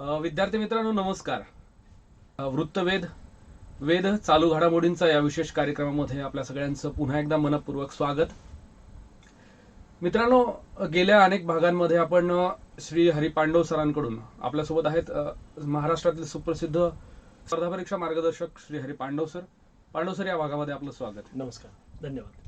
विद्यार्थी मित्रांनो नमस्कार. वृत्तवेध वेध चालू घडामोडींचा या विशेष कार्यक्रमामध्ये आपल्या सगळ्यांचं पुन्हा एकदा मनपूर्वक स्वागत. मित्रांनो, गेल्या अनेक भागांमध्ये आपण श्री हरी पांडव सरांकडून आपल्यासोबत आहेत महाराष्ट्रातील सुप्रसिद्ध स्पर्धा परीक्षा मार्गदर्शक श्री हरी पांडव सर. पांडव सर, या भागामध्ये आपलं स्वागत. नमस्कार, धन्यवाद.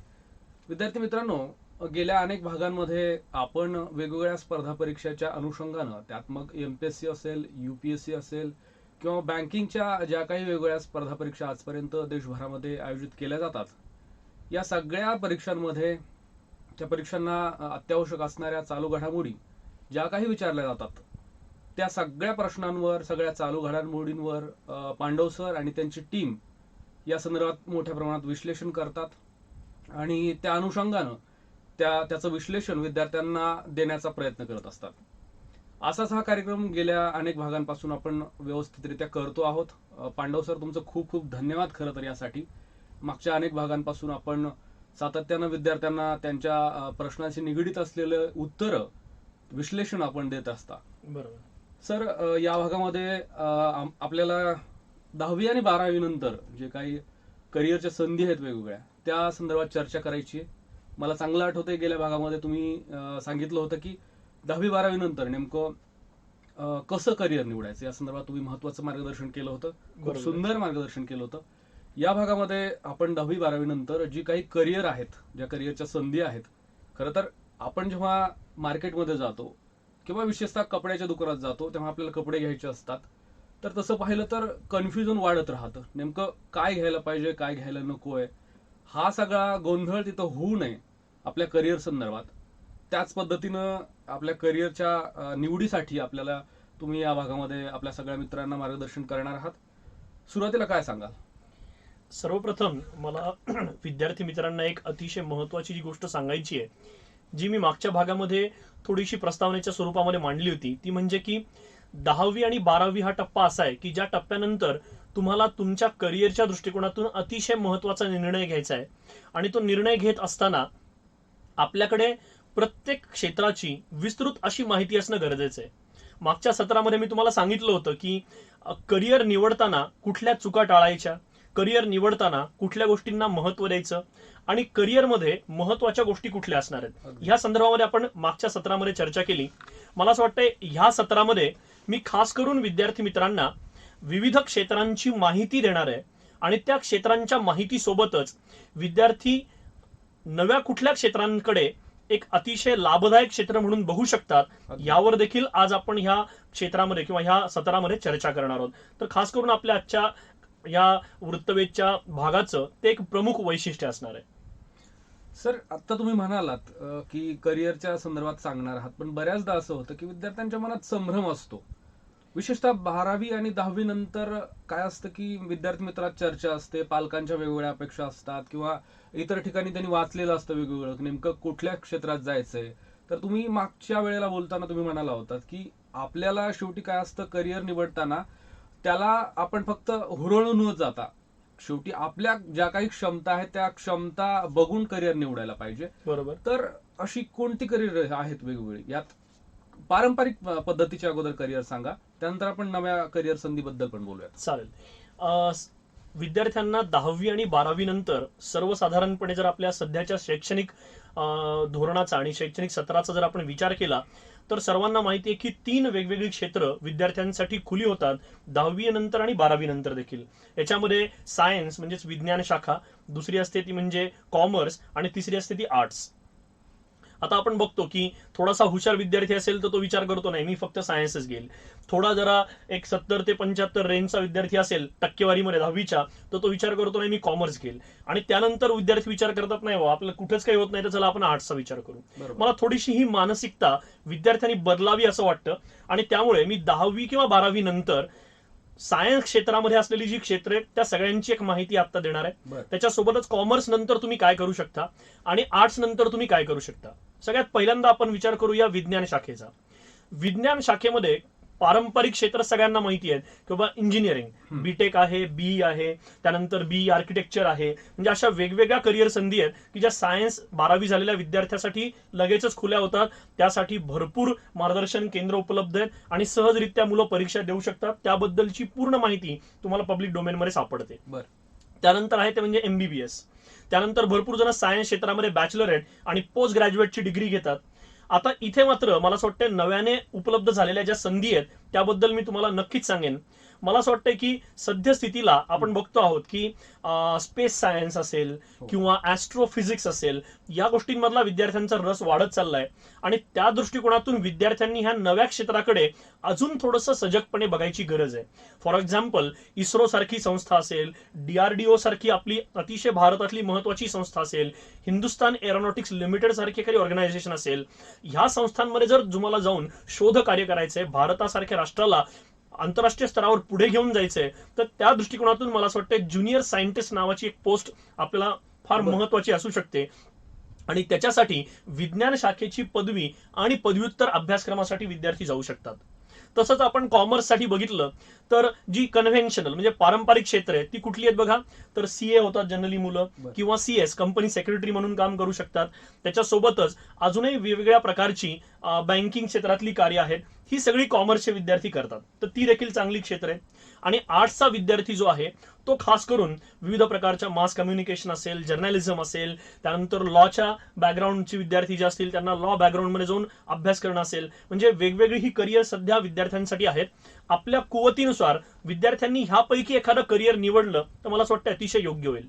विद्यार्थी मित्रांनो, गेल्या अनेक भागांमध्ये आपण वेगवेगळ्या स्पर्धा परीक्षेच्या अनुषंगानं, त्यात मग एमपीएससी असेल, यूपीएससी असेल किंवा बँकिंगच्या ज्या काही वेगवेगळ्या स्पर्धा परीक्षा आजपर्यंत देशभरामध्ये आयोजित केल्या जातात, या सगळ्या परीक्षांमध्ये त्या परीक्षांना अत्यावश्यक असणाऱ्या चालू घडामोडी ज्या काही विचारल्या जातात, त्या सगळ्या प्रश्नांवर, सगळ्या चालू घडामोडींवर पांडव सर आणि त्यांची टीम या संदर्भात मोठ्या प्रमाणात विश्लेषण करतात आणि त्या अनुषंगानं त्याचं विश्लेषण विद्यार्थ्यांना देण्याचा प्रयत्न करत असतात. असाच हा कार्यक्रम गेल्या अनेक भागांपासून आपण व्यवस्थितरित्या करतो आहोत. पांडव सर, तुमचं खूप खूप धन्यवाद खरं तर यासाठी. मागच्या अनेक भागांपासून आपण सातत्यानं विद्यार्थ्यांना त्यांच्या प्रश्नांशी निगडीत असलेलं उत्तरं, विश्लेषण आपण देत असता. बरोबर सर, या भागामध्ये आपल्याला 10वी आणि 12वी नंतर जे काही करिअरच्या संधी आहेत वेगवेगळ्या, त्या संदर्भात चर्चा करायची आहे. मला चांगलं आठवतंय, गेल्या भागामध्ये तुम्ही सांगितलं होतं की 10वी 12वी नंतर नेमकं कसं करिअर निवडायचं या संदर्भात तुम्ही महत्वाचं मार्गदर्शन केलं होतं. खूप सुंदर मार्गदर्शन केलं होतं. या भागामध्ये आपण 10वी 12वी नंतर जी काही करिअर आहेत, ज्या करिअरच्या संधी आहेत, खरं तर आपण जेव्हा मार्केटमध्ये जातो किंवा विशेषतः कपड्याच्या दुकानात जातो तेव्हा आपल्याला कपडे घ्यायचे असतात, तर तसं पाहिलं तर कन्फ्युजन वाढत राहतं. नेमकं काय घ्यायला पाहिजे, काय घ्यायला नकोय, हा सगळा गोंधळ तिथं होऊ नये आपल्या करिअर संदर्भात. त्याच पद्धतीनं आपल्या करिअरच्या निवडीसाठी आपल्याला तुम्ही या भागामध्ये आपल्या सगळ्या मित्रांना मार्गदर्शन करणार आहात. सुरुवातीला काय सांगाल? सर्वप्रथम मला विद्यार्थी मित्रांना एक अतिशय महत्वाची जी गोष्ट सांगायची आहे, जी मी मागच्या भागामध्ये थोडीशी प्रस्तावनेच्या स्वरूपामध्ये मांडली होती, ती म्हणजे की 10वी आणि 12वी हा टप्पा असा आहे की ज्या टप्प्यानंतर तुम्हाला तुमच्या करिअरच्या दृष्टिकोनातून अतिशय महत्वाचा निर्णय घ्यायचा आहे. आणि तो निर्णय घेत असताना आपल्याकडे प्रत्येक क्षेत्राची विस्तृत अशी माहिती असणं गरजेचं आहे. मागच्या सत्रामध्ये मी तुम्हाला सांगितलं होतं की करिअर निवडताना कुठल्या चुका टाळायच्या, करिअर निवडताना कुठल्या गोष्टींना महत्व द्यायचं आणि करिअरमध्ये महत्वाच्या गोष्टी कुठल्या असणार आहेत, ह्या संदर्भामध्ये आपण मागच्या सत्रामध्ये चर्चा केली. मला असं वाटतंय ह्या सत्रामध्ये मी खास करून विद्यार्थी मित्रांना विविध क्षेत्रांची माहिती देणार आहे आणि त्या क्षेत्रांच्या माहितीसोबतच विद्यार्थी नव्या कुठल्या क्षेत्रांकडे एक अतिशय लाभदायक क्षेत्र म्हणून बघू शकतात, यावर देखील आज आपण ह्या क्षेत्रामध्ये किंवा ह्या सत्रामध्ये चर्चा करणार आहोत. तर खास करून आपल्या आजच्या या वृत्तवेधच्या भागाचं ते एक प्रमुख वैशिष्ट्य असणार आहे. सर, आता तुम्ही म्हणालात की करिअरच्या संदर्भात सांगणार आहात, पण बऱ्याचदा असं होतं की विद्यार्थ्यांच्या मनात संभ्रम असतो. विशेषतः 12वी आणि 10वी नंतर काय असतं की विद्यार्थी मित्रात चर्चा असते, पालकांच्या वेगवेगळ्या अपेक्षा असतात किंवा इतर ठिकाणी त्यांनी वाचलेलं असतं वेगवेगळं, नेमकं कुठल्या क्षेत्रात जायचंय. तर तुम्ही मागच्या वेळेला बोलताना तुम्ही म्हणाला होतात की आपल्याला शेवटी काय असतं, करिअर निवडताना त्याला आपण फक्त हुरळून न जाता शेवटी आपल्या ज्या काही क्षमता आहेत त्या क्षमता बघून करिअर निवडायला पाहिजे. बरोबर. तर अशी कोणती करिअर आहेत वेगवेगळी? यात पारंपरिक पद्धतीच्या अगोदर करिअर सांगा, त्यानंतर आपण नव्या करिअर संधीबद्दल पण बोलूयात. चालेल. विद्यार्थ्यांना 10वी आणि 12वी नंतर सर्वसाधारणपणे जर आपल्या सध्याच्या शैक्षणिक धोरणाचा आणि शैक्षणिक सत्राचा जर आपण विचार केला तर सर्वांना माहिती आहे की 3 वेगवेगळी क्षेत्र विद्यार्थ्यांसाठी खुली होतात 10वी नंतर आणि 12वी नंतर देखील. याच्यामध्ये सायन्स म्हणजेच विज्ञान शाखा, दुसरी असते ती म्हणजे कॉमर्स आणि तिसरी असते ती आर्ट्स. आता आपण बघतो की थोडासा हुशार विद्यार्थी असेल तर तो विचार करतो नाही मी फक्त सायन्सच घेईल. थोडा जरा एक 70 ते 75 रेंजचा विद्यार्थी असेल टक्केवारीमध्ये 10वीच्या, तर तो विचार करतो नाही मी कॉमर्स घेईल. आणि त्यानंतर विद्यार्थी विचार करतात नाही आपलं कुठेच काही होत नाही तर चला आपण आर्ट्सचा विचार करू. मला थोडीशी ही मानसिकता विद्यार्थ्यांनी बदलावी असं वाटतं आणि त्यामुळे मी 10वी किंवा 12वी नंतर सायन्स क्षेत्रामध्ये असलेली जी क्षेत्र आहेत त्या सगळ्यांची एक माहिती आता देणार आहे. त्याच्यासोबतच कॉमर्स नंतर तुम्ही काय करू शकता आणि आर्ट्स नंतर तुम्ही काय करू शकता. सगळ्यात पहिल्यांदा आपण विचार करूया विज्ञान शाखेचा. विज्ञान शाखेमध्ये पारंपरिक क्षेत्र सगळ्यांना माहिती आहेत किंवा इंजिनिअरिंग, बीटेक आहे, बी आहे, त्यानंतर बी आर्किटेक्चर आहे, म्हणजे अशा वेगवेगळ्या करिअर संधी आहेत की ज्या सायन्स 12वी झालेल्या विद्यार्थ्यासाठी लगेचच खुल्या होतात. त्यासाठी भरपूर मार्गदर्शन केंद्र उपलब्ध आहेत आणि सहजरित्या मुलं परीक्षा देऊ शकतात. त्याबद्दलची पूर्ण माहिती तुम्हाला पब्लिक डोमेनमध्ये सापडते. त्यानंतर आहे ते म्हणजे MBBS. त्यानंतर भरपूर जण सायन्स क्षेत्रामध्ये बॅचलरेट आणि पोस्ट ग्रॅज्युएटची डिग्री घेतात. आता इथे मात्र मला असं वाटतं नव्याने उपलब्ध झालेल्या ज्या संधी आहेत त्याबद्दल मी तुम्हाला नक्कीच सांगेन. मला असं वाटतं की सद्यस्थितीला आपण बघतो आहोत की स्पेस सायन्स असेल किंवा ॲस्ट्रोफिजिक्स असेल, या गोष्टींमधला विद्यार्थ्यांचा रस वाढत चाललाय आणि त्या दृष्टिकोनातून विद्यार्थ्यांनी ह्या नव्या क्षेत्राकडे अजून थोडंसं सजगपणे बघायची गरज आहे. फॉर एक्झाम्पल इस्रो सारखी संस्था असेल, DRDO सारखी आपली अतिशय भारतातली महत्वाची संस्था असेल, हिंदुस्तान एरोनॉटिक्स लिमिटेड सारखी काही ऑर्गनायझेशन असेल, ह्या संस्थांमध्ये जर तुम्हाला जाऊन शोध कार्य करायचंय, भारतासारख्या राष्ट्राला आंतरराष्ट्रीय स्तरावर पुढे घेऊन जायचंय, तर त्या दृष्टिकोनातून मला असं वाटतं ज्युनियर सायंटिस्ट नावाची एक पोस्ट आपल्याला फार महत्वाची असू शकते आणि त्याच्यासाठी विज्ञान शाखेची पदवी आणि पदव्युत्तर अभ्यासक्रमासाठी विद्यार्थी जाऊ शकतात. तसंच आपण कॉमर्ससाठी बघितलं तर जी कन्व्हेन्शनल म्हणजे पारंपरिक क्षेत्र आहे ती कुठली आहेत बघा, तर CA होतात जनरली मुलं, किंवा CS कंपनी सेक्रेटरी म्हणून काम करू शकतात. त्याच्यासोबतच अजूनही वेगवेगळ्या प्रकारची बँकिंग क्षेत्रातली कार्य आहेत, ही सगळी कॉमर्सचे विद्यार्थी करतात, तर ती देखील चांगली क्षेत्र आहे. आणि आर्ट्सचा विद्यार्थी जो आहे तो खास करून विविध प्रकारच्या मास कम्युनिकेशन असेल, जर्नलिझम असेल, त्यानंतर लॉच्या बॅकग्राऊंडचे विद्यार्थी जे असतील त्यांना लॉ बॅकग्राऊंडमध्ये जाऊन अभ्यास करणं असेल, म्हणजे वेगवेगळी ही करिअर सध्या विद्यार्थ्यांसाठी आहेत. आपल्या कुवतीनुसार विद्यार्थ्यांनी ह्यापैकी एखादं करिअर निवडलं तर मला असं वाटतं अतिशय योग्य होईल.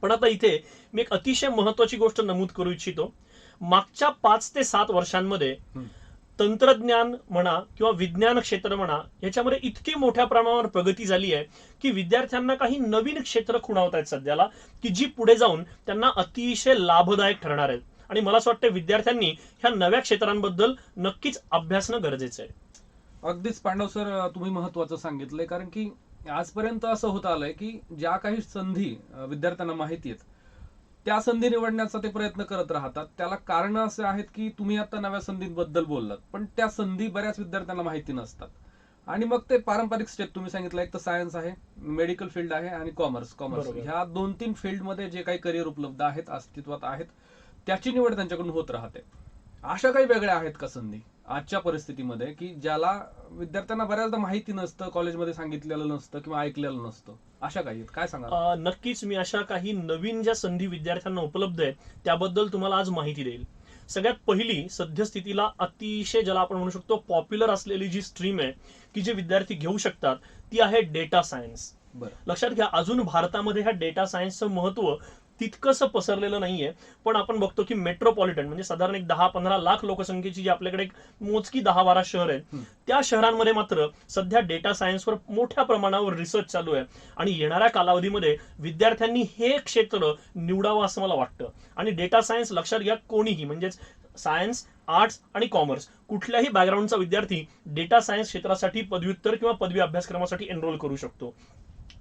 पण आता इथे मी एक अतिशय महत्वाची गोष्ट नमूद करू इच्छितो. मागच्या 5 ते 7 वर्षांमध्ये तंत्रज्ञान म्हणा किंवा विज्ञान क्षेत्र म्हणा याच्यामध्ये इतकी मोठ्या प्रमाणावर प्रगती झाली आहे की विद्यार्थ्यांना काही नवीन क्षेत्र खुणावत आहेत सध्याला, की जी पुढे जाऊन त्यांना अतिशय लाभदायक ठरणार आहेत. आणि मला असं वाटतं विद्यार्थ्यांनी ह्या नव्या क्षेत्रांबद्दल नक्कीच अभ्यासणं गरजेचं आहे. अगदीच पांडव सर, तुम्ही महत्वाचं सांगितलंय, कारण की आजपर्यंत असं होत आलंय की ज्या काही संधी विद्यार्थ्यांना माहिती आहेत त्या संधी निवडण्याचा ते प्रयत्न करत राहतात. त्याला कारण असे आहेत की तुम्ही आता नव्या संधींबद्दल बोललात, पण त्या संधी बऱ्याच विद्यार्थ्यांना माहिती नसतात आणि मग ते पारंपरिक स्टेप तुम्ही सांगितलं, एक तर सायन्स आहे, मेडिकल फील्ड आहे आणि कॉमर्स. ह्या 2-3 फील्डमध्ये जे काही करिअर उपलब्ध आहेत, अस्तित्वात आहेत, त्याची निवड त्यांच्याकडून होत राहते. अशा काही वेगळ्या आहेत का संधी आजच्या परिस्थितीमध्ये की ज्याला विद्यार्थ्यांना बऱ्याचदा माहिती नसतं, कॉलेजमध्ये सांगितलेलं नसतं किंवा ऐकलेलं नसतं? अशा काही आहेत, काय सांगा? नक्कीच मी अशा काही नवीन ज्या संधी विद्यार्थ्यांना उपलब्ध आहेत त्याबद्दल तुम्हाला आज माहिती देईल. सगळ्यात पहिली सद्यस्थितीला अतिशय ज्याला आपण म्हणू शकतो पॉप्युलर असलेली जी स्ट्रीम आहे की जे विद्यार्थी घेऊ शकतात ती आहे डेटा सायन्स. लक्षात घ्या, अजून भारतामध्ये ह्या डेटा सायन्सचं महत्व तितकंसं पसरलेलं नाहीये, पण आपण बघतो की मेट्रोपॉलिटन म्हणजे साधारण एक 10-15 लाख लोकसंख्येची जी आपल्याकडे एक मोजकी 10-12 शहर आहेत, त्या शहरांमध्ये मात्र सध्या डेटा सायन्सवर मोठ्या प्रमाणावर रिसर्च चालू आहे आणि येणाऱ्या कालावधीमध्ये विद्यार्थ्यांनी हे क्षेत्र निवडावं असं मला वाटतं. आणि डेटा सायन्स लक्षात घ्या, कोणीही म्हणजेच सायन्स, आर्ट्स आणि कॉमर्स कुठल्याही बॅकग्राऊंडचा विद्यार्थी डेटा सायन्स क्षेत्रासाठी पदव्युत्तर किंवा पदवी अभ्यासक्रमासाठी एनरोल करू शकतो.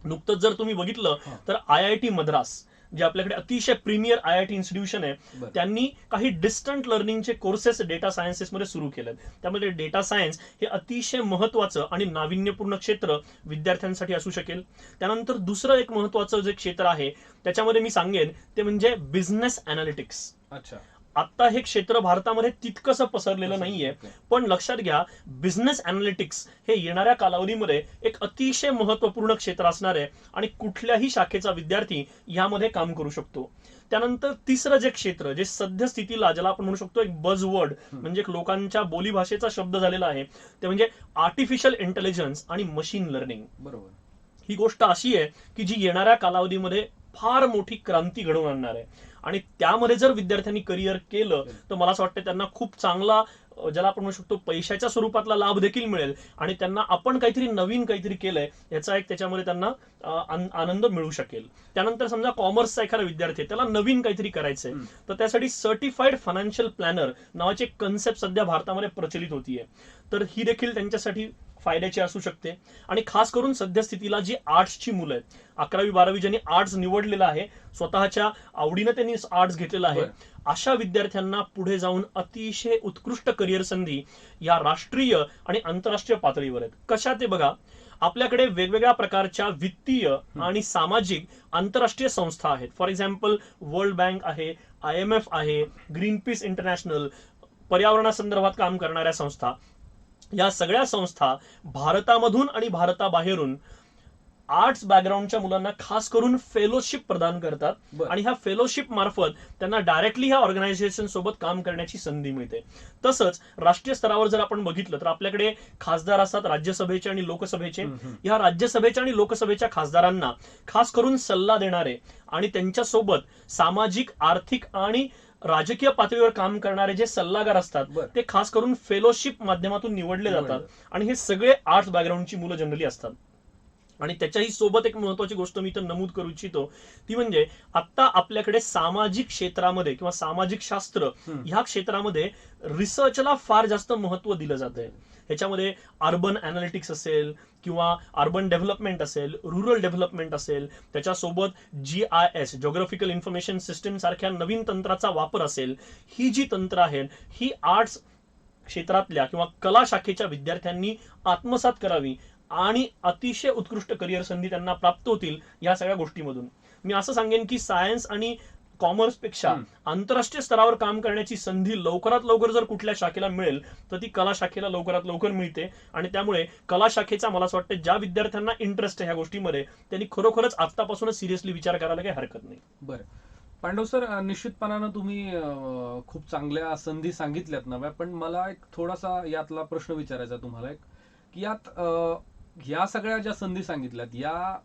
नुकतंच जर तुम्ही बघितलं तर IIT मद्रास जे आपल्याकडे अतिशय प्रीमियर IIT इन्स्टिट्यूशन आहे, त्यांनी काही डिस्टंट लर्निंगचे कोर्सेस डेटा सायन्सेसमध्ये सुरू केलेत. त्यामध्ये डेटा सायन्स हे अतिशय महत्वाचं आणि नाविन्यपूर्ण क्षेत्र विद्यार्थ्यांसाठी असू शकेल. त्यानंतर दुसरं एक महत्वाचं जे क्षेत्र आहे त्याच्यामध्ये मी सांगेन ते म्हणजे बिझनेस अनालिटिक्स. अच्छा, आता हे क्षेत्र भारतामध्ये तितकंसं पसरलेलं नाहीये, पण लक्षात घ्या बिझनेस अनालिटिक्स हे येणाऱ्या कालावधीमध्ये एक अतिशय महत्वपूर्ण क्षेत्र असणार आहे आणि कुठल्याही शाखेचा विद्यार्थी यामध्ये काम करू शकतो. त्यानंतर तिसरं जे क्षेत्र जे सद्यस्थितीला ज्याला आपण म्हणू शकतो एक बज वर्ड म्हणजे लोकांच्या बोलीभाषेचा शब्द झालेला आहे ते म्हणजे आर्टिफिशियल इंटेलिजन्स आणि मशीन लर्निंग. बरोबर, ही गोष्ट अशी आहे की जी येणाऱ्या कालावधीमध्ये फार मोठी क्रांती घडवून आणणार आहे आणि त्यामध्ये जर विद्यार्थ्यांनी करिअर केलं तर मला असं वाटतं त्यांना खूप चांगला ज्याला आपण म्हणू शकतो पैशाच्या स्वरूपातला लाभ देखील मिळेल आणि त्यांना आपण काहीतरी नवीन काहीतरी केलंय याचा एक त्याच्यामध्ये त्यांना आनंद मिळू शकेल. त्यानंतर समजा कॉमर्सचा एखादा विद्यार्थी आहे, त्याला नवीन काहीतरी करायचंय तर त्यासाठी सर्टिफाईड फायनान्शियल प्लॅनर नावाची एक कन्सेप्ट सध्या भारतामध्ये प्रचलित होतीये, तर ही देखील त्यांच्यासाठी फायद्याची असू शकते. आणि खास करून सद्यस्थितीला जी आर्ट्सची मुलं आहेत, 11वी-12वी ज्यांनी आर्ट्स निवडलेलं आहे, स्वतःच्या आवडीनं त्यांनी आर्ट्स घेतलेलं आहे, बरं. अशा विद्यार्थ्यांना पुढे जाऊन अतिशय उत्कृष्ट करिअर संधी या राष्ट्रीय आणि आंतरराष्ट्रीय पातळीवर आहेत. कशा ते बघा, आपल्याकडे वेगवेगळ्या प्रकारच्या वित्तीय आणि सामाजिक आंतरराष्ट्रीय संस्था आहेत. फॉर एक्झाम्पल वर्ल्ड बँक आहे, IMF आहे, ग्रीन पीस इंटरनॅशनल, पर्यावरणासंदर्भात काम करणाऱ्या संस्था. या सगळ्या संस्था भारतामधून आणि भारताबाहेरून आर्ट्स बॅकग्राऊंडच्या मुलांना खास करून फेलोशिप प्रदान करतात. बरं. आणि ह्या फेलोशिप मार्फत त्यांना डायरेक्टली ह्या ऑर्गनायझेशन सोबत काम करण्याची संधी मिळते. तसंच राष्ट्रीय स्तरावर जर आपण बघितलं तर आपल्याकडे खासदार असतात राज्यसभेचे आणि लोकसभेचे. या राज्यसभेच्या आणि लोकसभेच्या खासदारांना खास करून सल्ला देणारे आणि त्यांच्यासोबत सामाजिक, आर्थिक आणि राजकीय पातळीवर काम करणारे जे सल्लागार असतात बरं. ते खास करून फेलोशिप माध्यमातून निवडले जातात. आणि हे सगळे आर्ट्स बॅकग्राऊंडची मुलं जनरली असतात. आणि त्याच्याही सोबत एक महत्वाची गोष्ट मी इथं नमूद करू इच्छितो, ती म्हणजे आता आपल्याकडे सामाजिक क्षेत्रामध्ये किंवा सामाजिक शास्त्र ह्या क्षेत्रामध्ये रिसर्चला फार जास्त महत्व दिलं जातंय. ह्याच्यामध्ये अर्बन अनालिटिक्स असेल किंवा अर्बन डेव्हलपमेंट असेल, रुरल डेव्हलपमेंट असेल, त्याच्यासोबत GIS जिओग्राफिकल इन्फॉर्मेशन सिस्टीम सारख्या नवीन तंत्राचा वापर असेल. ही जी तंत्र आहेत ही आर्ट्स क्षेत्रातल्या किंवा कला शाखेच्या विद्यार्थ्यांनी आत्मसात करावी आणि अतिशय उत्कृष्ट करिअर संधी त्यांना प्राप्त होतील या सगळ्या गोष्टीमधून. मी असं सांगेन की सायन्स आणि कॉमर्स पेक्षा आंतरराष्ट्रीय स्तरावर काम करण्याची संधी लवकरात लवकर जर कुठल्या शाखेला मिळेल तर ती कला शाखेला लवकरात लवकर मिळते. आणि त्यामुळे कला शाखेचा मला असं वाटतं ज्या विद्यार्थ्यांना इंटरेस्ट आहे ह्या गोष्टीमध्ये त्यांनी खरोखरच आतापासूनच सिरियसली विचार करायला काही हरकत नाही. बरं. पांडव सर, निश्चितपणानं तुम्ही खूप चांगल्या संधी सांगितल्यात नव्या, पण मला एक थोडासा यातला प्रश्न विचारायचा तुम्हाला एक, की यात या सगळ्या ज्या संधी सांगितल्यात या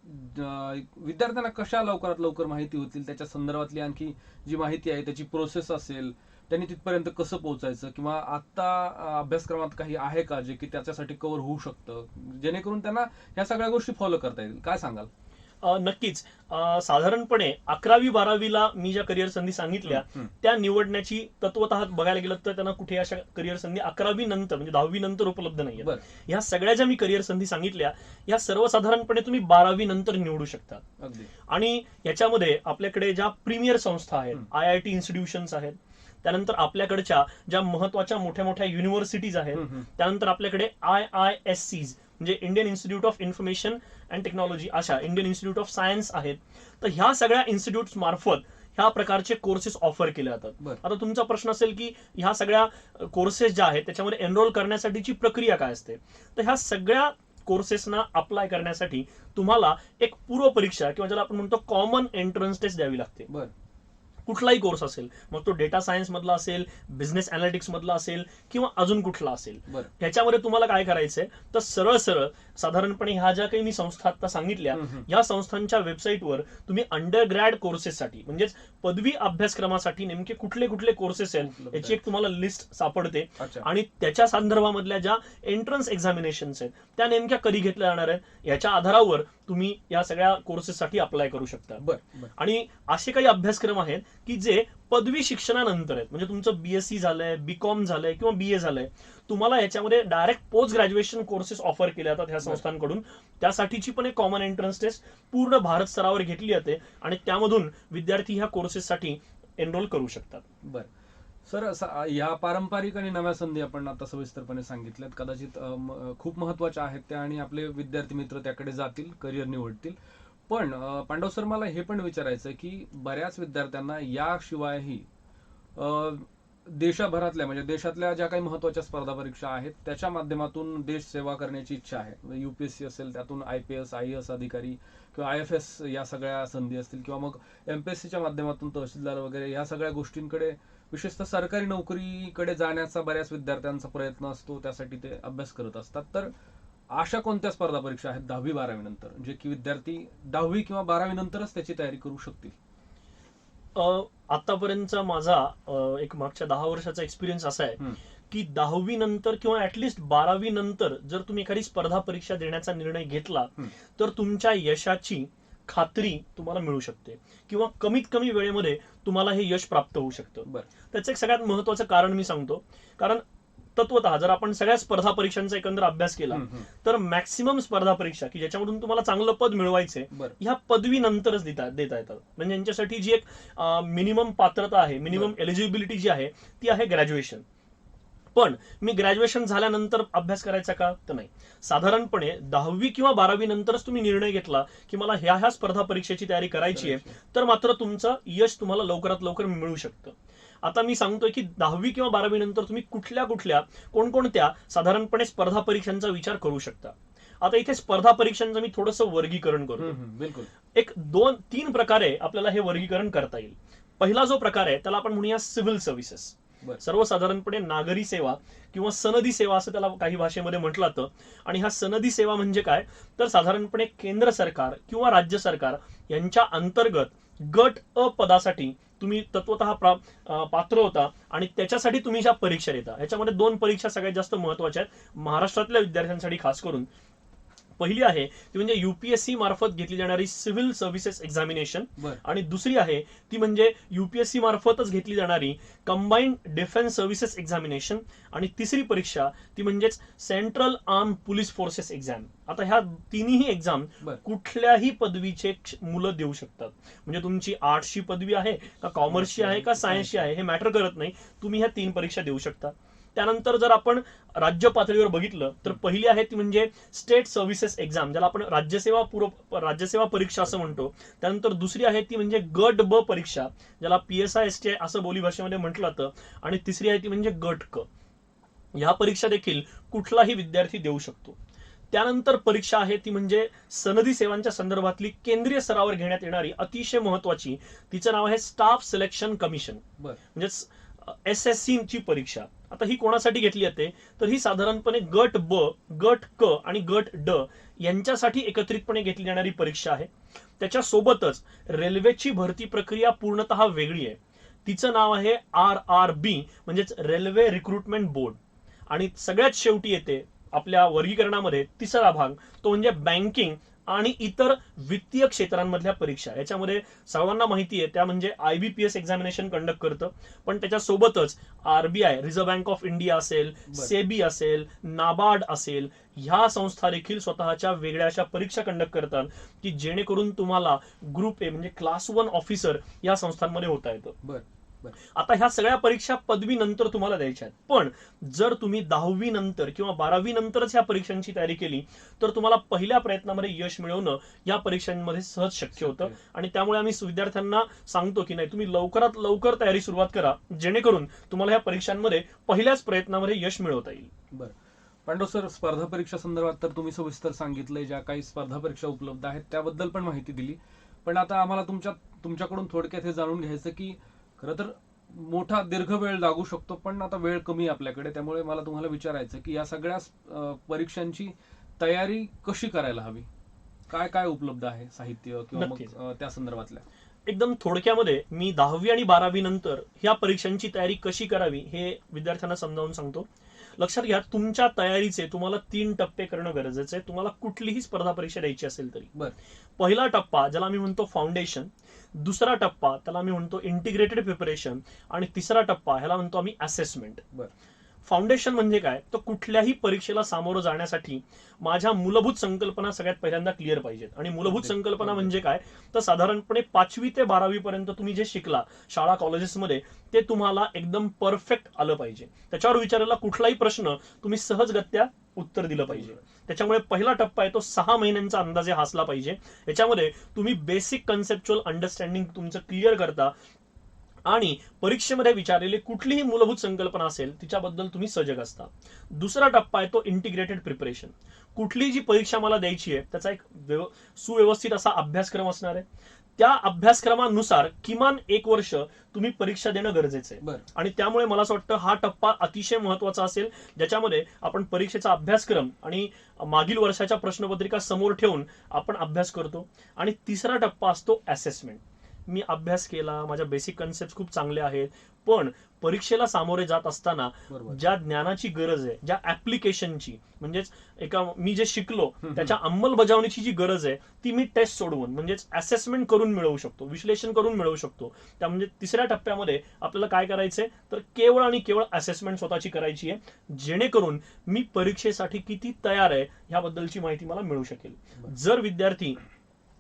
विद्यार्थ्यांना कशा लवकरात लवकर माहिती होतील, त्याच्या संदर्भातली आणखी जी माहिती आहे त्याची प्रोसेस असेल, त्यांनी तिथपर्यंत कसं पोहोचायचं, किंवा आता अभ्यासक्रमात काही आहे का जे की त्याच्यासाठी कव्हर होऊ शकतं, जेणेकरून त्यांना ह्या सगळ्या गोष्टी फॉलो करता येतील, काय सांगाल? नक्कीच. साधारणपणे 11वी-12वीला मी ज्या करिअर संधी सांगितल्या त्या निवडण्याची तत्वतः बघायला गेलं तर त्यांना कुठे अशा करिअर संधी 11वी नंतर म्हणजे 10वी नंतर उपलब्ध नाहीये. ह्या सगळ्या ज्या मी करिअर संधी सांगितल्या या सर्वसाधारणपणे तुम्ही 12वी नंतर निवडू शकता. अगदी. आणि याच्यामध्ये आपल्याकडे ज्या प्रीमियर संस्था आहेत, IIT इन्स्टिट्यूशन्स आहेत, त्यानंतर आपल्याकडच्या ज्या महत्वाच्या मोठ्या मोठ्या युनिव्हर्सिटीज आहेत, त्यानंतर आपल्याकडे IISCs म्हणजे Indian institute of information and technology, अशा इंडियन इन्स्टिट्यूट ऑफ सायन्स आहेत. तर ह्या सगळ्या इन्स्टिट्यूट मार्फत ह्या प्रकारचे कोर्सेस ऑफर केले जातात. आता तुमचा प्रश्न असेल की ह्या सगळ्या कोर्सेस ज्या आहेत त्याच्यामध्ये एनरोल करण्यासाठीची प्रक्रिया काय असते. तर ह्या सगळ्या कोर्सेसना अप्लाय करण्यासाठी तुम्हाला एक पूर्व परीक्षा किंवा ज्याला आपण म्हणतो कॉमन एंट्रन्स टेस्ट द्यावी लागते. कुठलाही कोर्स असेल, मग तो डेटा सायन्स मधला असेल, बिझनेस अनालिटिक्स मधला असेल किंवा अजून कुठला असेल. ह्याच्यामध्ये तुम्हाला काय करायचंय तर सरळ सरळ साधारणपणे ह्या ज्या काही मी संस्था आता सांगितल्या या संस्थांच्या वेबसाईटवर तुम्ही अंडर ग्रॅड कोर्सेससाठी म्हणजेच पदवी अभ्यासक्रमासाठी नेमके कुठले कुठले कोर्सेस आहेत याची एक तुम्हाला लिस्ट सापडते. आणि त्याच्या संदर्भामधल्या ज्या एंट्रन्स एक्झामिनेशन्स आहेत त्या नेमक्या कधी घेतल्या जाणार आहेत याच्या आधारावर तुम्ही या सगळ्या कोर्सेससाठी अप्लाय करू शकता. आणि असे काही अभ्यासक्रम आहेत की जे पदवी शिक्षणानंतर आहेत, म्हणजे तुमचं BSc झालंय, BCom झालंय किंवा BA झालंय, तुम्हाला याच्यामध्ये direct post graduation courses offer केले जातात ह्या संस्थांकडून. त्यासाठीची पण एक कॉमन एंट्रन्स टेस्ट पूर्ण भारत स्तरावर घेतली जाते आणि त्यामधून विद्यार्थी ह्या कोर्सेससाठी एनरोल करू शकतात. बरं सर, या पारंपरिक आणि नव्या संधी आपण आता सविस्तरपणे सांगितल्यात, कदाचित खूप महत्वाच्या आहेत त्या आणि आपले विद्यार्थी मित्र त्याकडे जातील, करिअर निवडतील. पण पांडव सर, मला हे पण विचारायचं की बऱ्याच विद्यार्थ्यांना याशिवायही देशभरातल्या म्हणजे देशातल्या ज्या काही महत्वाच्या स्पर्धा परीक्षा आहेत त्याच्या माध्यमातून देश सेवा करण्याची इच्छा आहे. UPSC असेल, त्यातून IPS IAS अधिकारी किंवा IFS या सगळ्या संधी असतील, किंवा मग MPSCच्या माध्यमातून तहसीलदार वगैरे या सगळ्या गोष्टींकडे, विशेषतः सरकारी नोकरीकडे जाण्याचा बऱ्याच विद्यार्थ्यांचा प्रयत्न असतो, त्यासाठी ते अभ्यास करत असतात. तर अशा कोणत्या स्पर्धा परीक्षा आहेत 10वी-12वी नंतर जे की विद्यार्थी 10वी किंवा 12वी नंतरच त्याची तयारी करू शकतील? आतापर्यंतचा माझा एक मागच्या 10 वर्षाचा एक्सपिरियन्स असा आहे की 10वी नंतर किंवा ऍटलिस्ट 12वी नंतर जर तुम्ही एखादी स्पर्धा परीक्षा देण्याचा निर्णय घेतला तर तुमच्या यशाची खात्री तुम्हाला मिळू शकते किंवा कमीत कमी वेळेमध्ये तुम्हाला हे यश प्राप्त होऊ शकतं. त्याचं एक सगळ्यात महत्वाचं कारण मी सांगतो. कारण तत्वतः जर आपण सगळ्या स्पर्धा परीक्षांचा एकंदर अभ्यास केला तर मॅक्सिमम स्पर्धा परीक्षा की ज्याच्यामधून तुम्हाला चांगलं पद मिळवायचंय बरं. ह्या पदवी नंतरच देता येतात. म्हणजे यांच्यासाठी जी एक मिनिमम पात्रता आहे, मिनिमम एलिजिबिलिटी जी आहे ती आहे ग्रॅज्युएशन. पण मी ग्रॅज्युएशन झाल्यानंतर अभ्यास करायचा का? तर नाही. साधारणपणे 10वी किंवा 12वी नंतरच तुम्ही निर्णय घेतला की मला ह्या स्पर्धा परीक्षेची तयारी करायची आहे, तर मात्र तुमचं यश तुम्हाला लवकरात लवकर मिळू शकतं. आता मी सांगतोय की 10वी किंवा 12वी नंतर तुम्ही कुठल्या कोणकोणत्या साधारणपणे स्पर्धा परीक्षांचा विचार करू शकता. आता इथे स्पर्धा परीक्षांचं मी थोडंसं वर्गीकरण करतो. बिलकुल. एक 2-3 प्रकारे आपल्याला हे वर्गीकरण करता येईल. पहिला जो प्रकार आहे त्याला आपण म्हणूया सिव्हिल सर्व्हिसेस. सर्वसाधारणपणे नागरी सेवा किंवा सनदी सेवा असं त्याला काही भाषेमध्ये म्हटलं जातं. आणि ह्या सनदी सेवा म्हणजे काय, तर साधारणपणे केंद्र सरकार किंवा राज्य सरकार यांच्या अंतर्गत गट अ पदासाठी तुम्ही तत्वतः पात्र होता आणि त्याच्यासाठी तुम्ही ज्या परीक्षा देता, ह्याच्यामध्ये 2 परीक्षा सगळ्यात जास्त महत्वाच्या आहेत महाराष्ट्रातल्या विद्यार्थ्यांसाठी खास करून. पहिली आहे ती म्हणजे युपीएससी मार्फत घेतली जाणारी सिव्हिल सर्व्हिसेस एक्झामिनेशन, आणि दुसरी आहे ती म्हणजे युपीएससी मार्फतच घेतली जाणारी कंबाईंड डिफेन्स सर्व्हिसेस एक्झामिनेशन, आणि तिसरी परीक्षा ती म्हणजेच central arm police forces exam. आता ह्या तिन्ही एक्झाम कुठल्याही पदवीचे मुलं देऊ शकतात. म्हणजे तुमची आर्ट्सची पदवी आहे का कॉमर्सची आहे का सायन्सची आहे हे मॅटर करत नाही, तुम्ही ह्या 3 परीक्षा देऊ शकता. त्यानंतर जर आपण राज्य पातळीवर बघितलं तर पहिली आहे ती म्हणजे स्टेट सर्व्हिसेस एक्झाम, ज्याला आपण राज्यसेवा परीक्षा असं म्हणतो. त्यानंतर दुसरी आहे ती म्हणजे गट ब परीक्षा, ज्याला PSI-STI असं बोलीभाषेमध्ये म्हटलं जातं. आणि तिसरी आहे ती म्हणजे गट क. ह्या परीक्षा देखील कुठलाही विद्यार्थी देऊ शकतो. त्यानंतर परीक्षा आहे ती म्हणजे सनदी सेवांच्या संदर्भातली केंद्रीय स्तरावर घेण्यात येणारी अतिशय महत्वाची, तिचं नाव आहे स्टाफ सिलेक्शन कमिशन, म्हणजे SSC ची परीक्षा. आता ही कोणासाठी घेतली जाते, तर ही साधारणपणे गट ब, गट क आणि गट ड यांच्यासाठी एकत्रितपणे घेतली जाणारी परीक्षा आहे. त्याच्यासोबतच रेल्वेची भरती प्रक्रिया पूर्णतः वेगळी आहे. तिचं नाव आहे RRB म्हणजेच रेल्वे रिक्रुटमेंट बोर्ड. आणि सगळ्यात शेवटी येते आपल्या वर्गीकरणामध्ये तिसरा भाग, तो म्हणजे बँकिंग आणि इतर वित्तीय क्षेत्रांमधल्या परीक्षा. याच्यामध्ये सर्वांना माहिती आहे त्या म्हणजे IBPS एक्झामिनेशन कंडक्ट करतं, पण त्याच्यासोबतच RBI reserve bank of India असेल, सेबी असेल, नाबार्ड असेल, ह्या संस्था देखील स्वतःच्या वेगळ्या अशा परीक्षा कंडक्ट करतात की जेणेकरून तुम्हाला ग्रुप A म्हणजे क्लास 1 ऑफिसर या संस्थांमध्ये होता येतं. आता ह्या सगळ्या परीक्षा पदवी नंतर तुम्हाला द्यायच्या आहेत. पण जर तुम्ही 10वी नंतर किंवा 12वी नंतरच ह्या परीक्षांची तयारी केली तर तुम्हाला पहिल्या प्रयत्नामध्ये यश मिळवणं या परीक्षांमध्ये सहज शक्य होतं. आणि त्यामुळे आम्ही विद्यार्थ्यांना सांगतो की नाही, तुम्ही लवकरात लवकर तयारी सुरुवात करा, जेणेकरून तुम्हाला ह्या परीक्षांमध्ये पहिल्याच प्रयत्नामध्ये यश मिळवता येईल. बरं पांडव सर, स्पर्धा परीक्षा संदर्भात तर तुम्ही सविस्तर सांगितलंय, ज्या काही स्पर्धा परीक्षा उपलब्ध आहेत त्याबद्दल पण माहिती दिली. पण आता आम्हाला तुमच्याकडून थोडक्यात हे जाणून घ्यायचं की खरं तर मोठा दीर्घ वेळ लागू शकतो, पण आता वेळ कमी आपल्याकडे, त्यामुळे मला तुम्हाला विचारायचं की या सगळ्या परीक्षांची तयारी कशी करायला हवी, काय काय उपलब्ध आहे साहित्य किंवा मग त्या संदर्भातल्या. एकदम थोडक्यामध्ये मी 10वी आणि 12वी नंतर ह्या परीक्षांची तयारी कशी करावी हे विद्यार्थ्यांना समजावून सांगतो. लक्षात घ्या, तुमच्या तयारीचे तुम्हाला 3 टप्पे करणं गरजेचं आहे, तुम्हाला कुठलीही स्पर्धा परीक्षा द्यायची असेल तरी. पहिला टप्पा ज्याला मी म्हणतो फाउंडेशन, दुसरा टप्पा त्याला मी म्हणतो इंटिग्रेटेड प्रिपरेशन, आणि तिसरा टप्पा ह्याला म्हणतो आम्ही असेसमेंट. फाउंडेशन म्हणजे काय, तर कुठल्याही परीक्षेला सामोरं जाण्यासाठी माझ्या मूलभूत संकल्पना सगळ्यात पहिल्यांदा क्लिअर पाहिजेत. आणि मूलभूत संकल्पना म्हणजे काय, तर साधारणपणे 5वी ते 12वी पर्यंत तुम्ही जे शिकला शाळा कॉलेजेसमध्ये ते तुम्हाला एकदम परफेक्ट आलं पाहिजे. त्याच्यावर विचारलेला कुठलाही प्रश्न तुम्ही सहजगत्या उत्तर दिलं पाहिजे. त्याच्यामुळे पहिला टप्पा आहे तो 6 महिन्यांचा अंदाजे हासला पाहिजे. याच्यामध्ये तुम्ही बेसिक कन्सेप्च्युअल अंडरस्टँडिंग तुमचं क्लिअर करता आणि परीक्षेमध्ये विचारलेली कुठलीही मूलभूत संकल्पना असेल तिच्याबद्दल तुम्ही सजग असता. दुसरा टप्पा आहे तो इंटिग्रेटेड प्रिपरेशन. कुठली जी परीक्षा मला द्यायची आहे त्याचा एक सुव्यवस्थित असा अभ्यासक्रम असणार आहे. त्या अभ्यासक्रमानुसार किमान 1 वर्ष तुम्ही परीक्षा देणं गरजेचं आहे. आणि त्यामुळे मला असं वाटतं हा टप्पा अतिशय महत्वाचा असेल, ज्याच्यामध्ये आपण परीक्षेचा अभ्यासक्रम आणि मागील वर्षाच्या प्रश्नपत्रिका समोर ठेवून आपण अभ्यास करतो. आणि तिसरा टप्पा असतो असेसमेंट. मी अभ्यास केला, माझ्या बेसिक कन्सेप्ट खूप चांगल्या आहेत, पण परीक्षेला सामोरे जात असताना बरोबर. ज्या ज्ञानाची गरज आहे, ज्या ऍप्लिकेशनची, म्हणजेच मी जे शिकलो हम्म. त्याच्या अंमलबजावणीची जी गरज आहे ती मी टेस्ट सोडवून म्हणजेच असेसमेंट करून मिळवू शकतो, विश्लेषण करून मिळवू शकतो. त्या म्हणजे तिसऱ्या टप्प्यामध्ये आपल्याला काय करायचंय तर केवळ आणि केवळ असेसमेंट स्वतःची करायची आहे, जेणेकरून मी परीक्षेसाठी किती तयार आहे ह्याबद्दलची माहिती मला मिळू शकेल. जर विद्यार्थी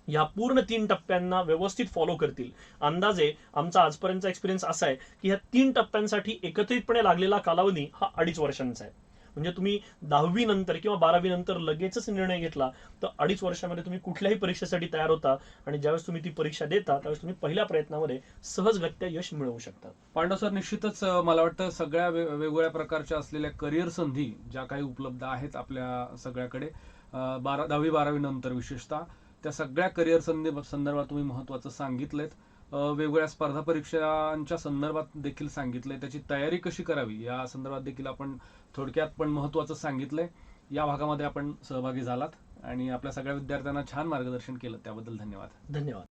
या पूर्ण 3 टप्प्यांना व्यवस्थित फॉलो करतील, अंदाजे आमचा आजपर्यंतचा एक्सपिरियन्स असा आहे की ह्या 3 टप्प्यांसाठी एकत्रितपणे लागलेला कालावधी हा 2.5 वर्षांचा आहे. म्हणजे तुम्ही 10वी नंतर किंवा 12वी नंतर लगेचच निर्णय घेतला तर 2.5 वर्षामध्ये तुम्ही कुठल्याही परीक्षेसाठी तयार होता आणि ज्यावेळेस तुम्ही ती परीक्षा देता त्यावेळेस तुम्ही पहिल्या प्रयत्नामध्ये सहजगत्या यश मिळवू शकता. पांडव सर, निश्चितच मला वाटतं सगळ्या वेगवेगळ्या प्रकारच्या असलेल्या करिअर संधी ज्या काही उपलब्ध आहेत आपल्या सगळ्याकडे 10वी 12वी नंतर विशेषतः, त्या सगळ्या करिअर संदर्भात तुम्ही महत्त्वाचं सांगितलंय. वेगवेगळ्या स्पर्धा परीक्षांच्या संदर्भात देखील सांगितलंय, त्याची तयारी कशी करावी या संदर्भात देखील आपण थोडक्यात पण महत्त्वाचं सांगितलंय. या भागामध्ये आपण सहभागी झालात आणि आपल्या सगळ्या विद्यार्थ्यांना छान मार्गदर्शन केलं, त्याबद्दल धन्यवाद. धन्यवाद.